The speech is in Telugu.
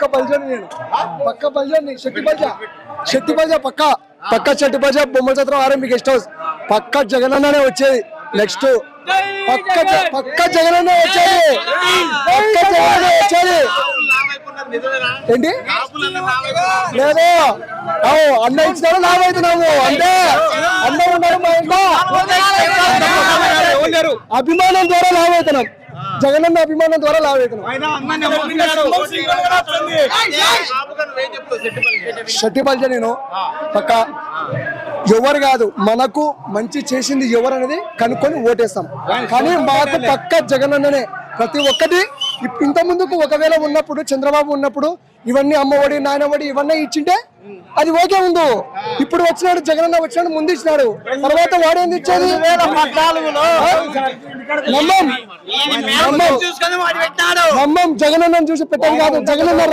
పక్క బల్జోని నేను పక్క బల్జోని శెట్టి బల్జా పక్క శెట్టి బల్జా బొమ్మల చిత్రం ఆర్ఎంపీ గెస్ట్ హౌస్ పక్క జగనన్ననే వచ్చేది నెక్స్ట్ పక్క జగనన్న వచ్చేది ఏంటి లేదు అన్న ఇచ్చినాడు లాభ అవుతున్నాము అంటే అన్న ఉన్నారు మా ఇంట్లో అభిమానం ద్వారా లాభ అవుతున్నాం జగనన్న అభిమానం ద్వారా లాభ అవుతున్నాం శెట్టి బల్జా నేను పక్క ఎవరు కాదు మనకు మంచి చేసింది ఎవరు అనేది కనుక్కొని ఓటేస్తాం కానీ మాకు పక్క జగనన్ననే ప్రతి ఒక్కటి ఇంత ముందుకు ఒకవేళ ఉన్నప్పుడు చంద్రబాబు ఉన్నప్పుడు ఇవన్నీ అమ్మఒడి నాయనఒడి ఇవన్నీ ఇచ్చింటే అది ఓకే ఉండు ఇప్పుడు వచ్చినాడు జగనన్న వచ్చినాడు ముందు ఇచ్చినాడు తర్వాత వాడేంది ఇచ్చేది నమ్మం జగనన్న చూసి పెట్టాలి కాదు జగనన్న